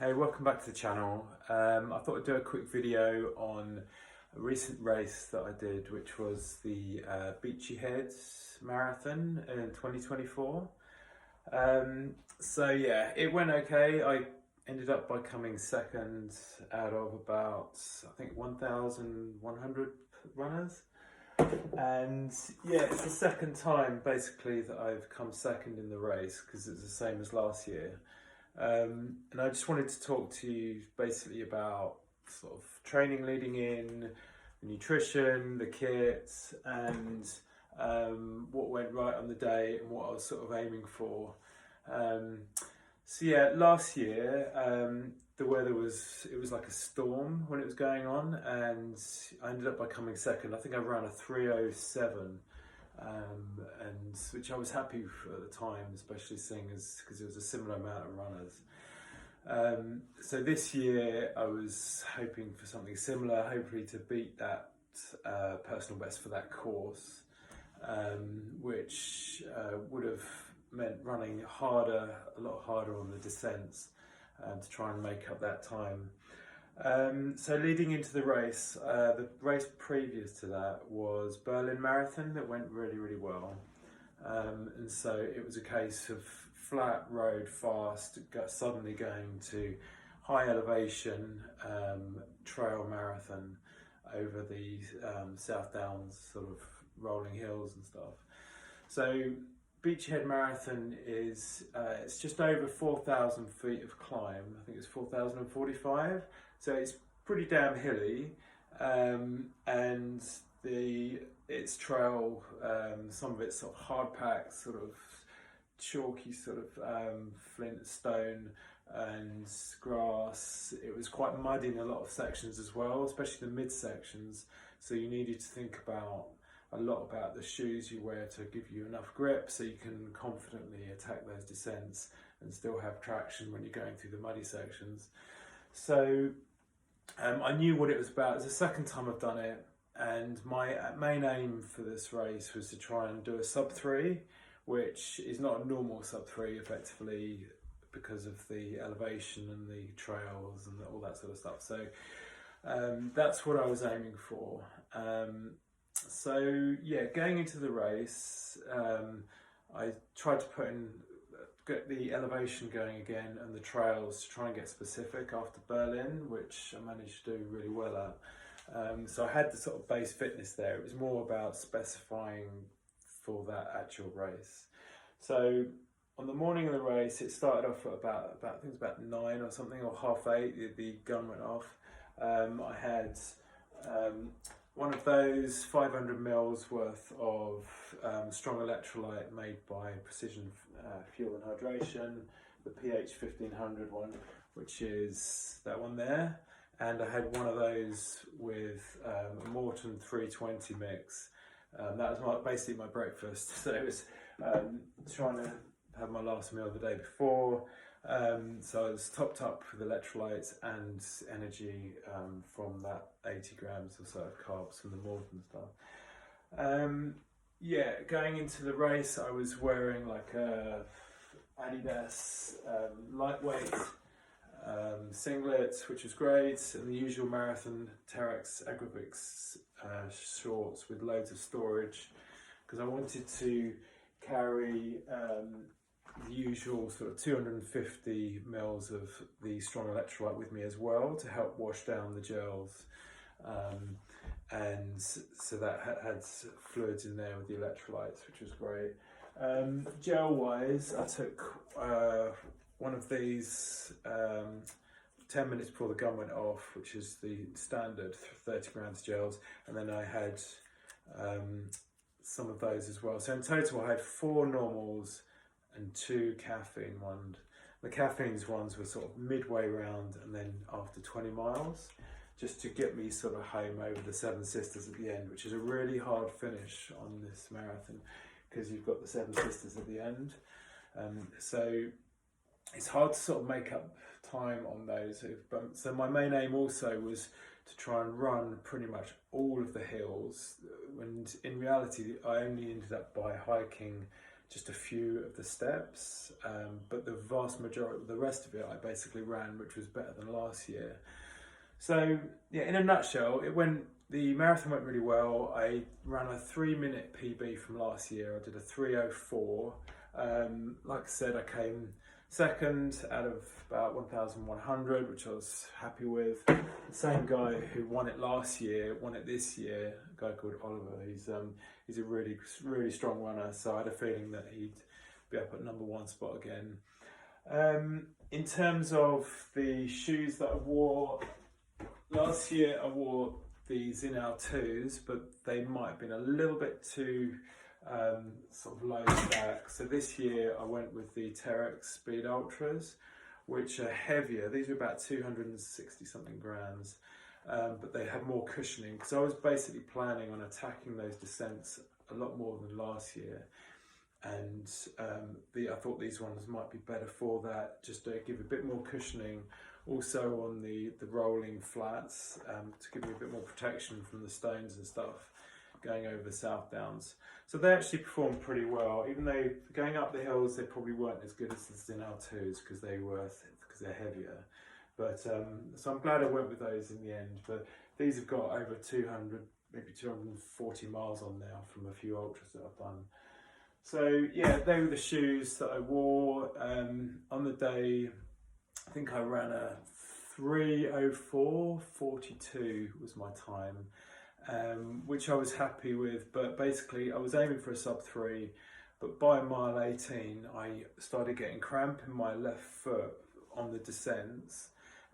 Hey, welcome back to the channel. I thought I'd do a quick video on a recent race that I did, which was the Beachy Head Marathon in 2024. So yeah, it went okay. I ended up by coming second out of about, I think, 1,100 runners. And yeah, it's the second time basically that I've come second in the race because it's the same as last year. And I just wanted to talk to you basically about sort of training leading in, the nutrition, the kit, and what went right on the day and what I was sort of aiming for. So yeah, last year the weather was like a storm when it was going on, and I ended up by coming second. I think I ran a 3:07. And which I was happy for at the time, especially seeing as because it was a similar amount of runners. So this year I was hoping for something similar, hopefully to beat that personal best for that course, which would have meant running harder, a lot harder on the descents, to try and make up that time. So leading into the race previous to that was Berlin Marathon that went really well, and so it was a case of flat road, fast, suddenly going to high elevation trail marathon over the South Downs, sort of rolling hills and stuff. So Beachy Head Marathon is it's just over 4,000 feet of climb. I think it's 4,045. So it's pretty damn hilly, and its trail, some of it's sort of hard packed, sort of chalky, sort of flint stone and grass. It was quite muddy in a lot of sections as well, especially the mid sections. So you needed to think a lot about the shoes you wear to give you enough grip so you can confidently attack those descents and still have traction when you're going through the muddy sections. So I knew what it was about. It's the second time I've done it, and my main aim for this race was to try and do a sub 3, which is not a normal sub 3 effectively because of the elevation and the trails and all that sort of stuff. So that's what I was aiming for. So yeah, going into the race, I tried to get the elevation going again and the trails to try and get specific after Berlin, which I managed to do really well at. So I had the sort of base fitness there. It was more about specifying for that actual race. So on the morning of the race, it started off at about I think it was about 9 or something, or 7:30. The gun went off. I had one of those 500 mils worth of strong electrolyte made by Precision Fuel and Hydration, the pH 1500 one, which is that one there. And I had one of those with a Morton 320 mix. That was basically my breakfast. So it was trying to have my last meal the day before. So I was topped up with electrolytes and energy from that 80 grams or so of carbs from the Morton stuff. Yeah, going into the race, I was wearing like a Adidas lightweight singlet, which was great, and the usual marathon Terex Agrifix shorts with loads of storage, because I wanted to carry the usual sort of 250 mils of the strong electrolyte with me as well to help wash down the gels, and so that had fluids in there with the electrolytes, which was great. Gel wise, I took one of these 10 minutes before the gun went off, which is the standard 30 grams gels, and then I had some of those as well. So in total I had 4 normals and 2 caffeine ones. The caffeine ones were sort of midway round and then after 20 miles, just to get me sort of home over the Seven Sisters at the end, which is a really hard finish on this marathon because you've got the Seven Sisters at the end. So it's hard to sort of make up time on those. So my main aim also was to try and run pretty much all of the hills, and in reality I only ended up by hiking just a few of the steps, but the vast majority, the rest of it, I basically ran, which was better than last year. So yeah, in a nutshell, the marathon went really well. I ran a 3-minute PB from last year. I did a 3:04. Like I said, I came second out of about 1,100, which I was happy with. The same guy who won it last year won it this year, a guy called Oliver. He's a really strong runner, so I had a feeling that he'd be up at #1 spot again. In terms of the shoes that I wore, last year I wore these Zinal 2s, but they might have been a little bit too sort of low stack. So this year I went with the Terex Speed Ultras, which are heavier. These are about 260 something grams, but they have more cushioning, because I was basically planning on attacking those descents a lot more than last year. And I thought these ones might be better for that, just to give a bit more cushioning. Also on the rolling flats, to give you a bit more protection from the stones and stuff going over the South Downs. So they actually performed pretty well, even though going up the hills they probably weren't as good as the Zinal 2s because they're heavier. But so I'm glad I went with those in the end. But these have got over 200, maybe 240 miles on now from a few ultras that I've done. So yeah, they were the shoes that I wore. On the day, I think I ran a 3:04.42 was my time, which I was happy with. But basically I was aiming for a sub-3, but by mile 18 I started getting cramp in my left foot on the descents,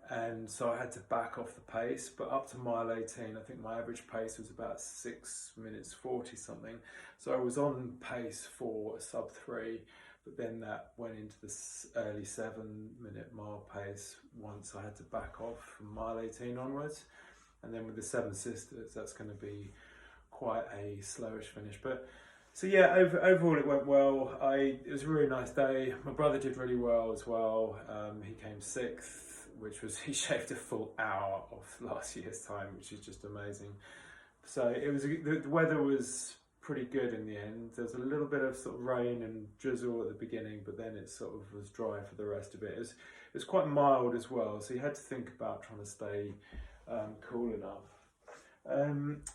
and so I had to back off the pace. But up to mile 18, I think my average pace was about 6 minutes 40 something. So I was on pace for a sub-3, but then that went into this early 7-minute mile pace once I had to back off from mile 18 onwards. And then with the Seven Sisters, that's going to be quite a slowish finish. But so yeah, overall it went well. It was a really nice day. My brother did really well as well. He came 6th, he shaved a full hour off last year's time, which is just amazing. So the weather was pretty good in the end. There was a little bit of sort of rain and drizzle at the beginning, but then it sort of was dry for the rest of it. It was quite mild as well, so you had to think about trying to stay cool enough.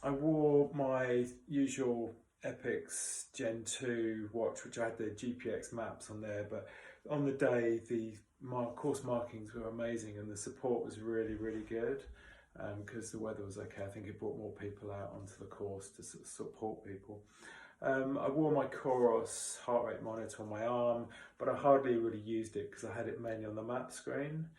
I wore my usual Epix Gen 2 watch, which I had the GPX maps on there, but on the day the course markings were amazing and the support was really good, because the weather was okay. I think it brought more people out onto the course to sort of support people. I wore my Coros heart rate monitor on my arm, but I hardly really used it because I had it mainly on the map screen.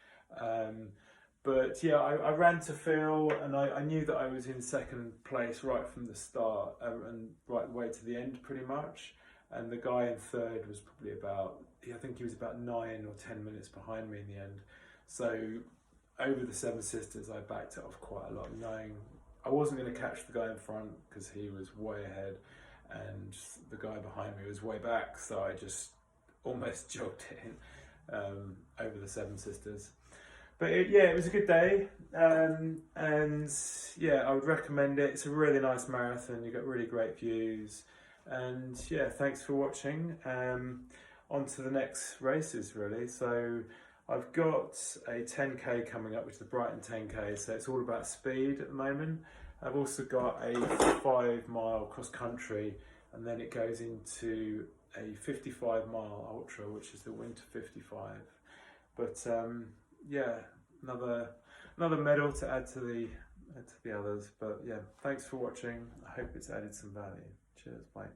But yeah, I ran to Phil, and I knew that I was in second place right from the start, and right the way to the end pretty much. And the guy in third was probably I think he was about 9 or 10 minutes behind me in the end. So over the Seven Sisters, I backed it off quite a lot, knowing I wasn't going to catch the guy in front because he was way ahead, and the guy behind me was way back. So I just almost jogged it in over the Seven Sisters. But it was a good day, and yeah, I would recommend it. It's a really nice marathon. You got really great views, and yeah, thanks for watching. On to the next races really. So I've got a 10k coming up, which is the Brighton 10k. So it's all about speed at the moment. I've also got a 5-mile cross country, and then it goes into a 55-mile ultra, which is the Winter 55. But yeah, another medal to add to the others. But yeah, thanks for watching. I hope it's added some value. Cheers, bye.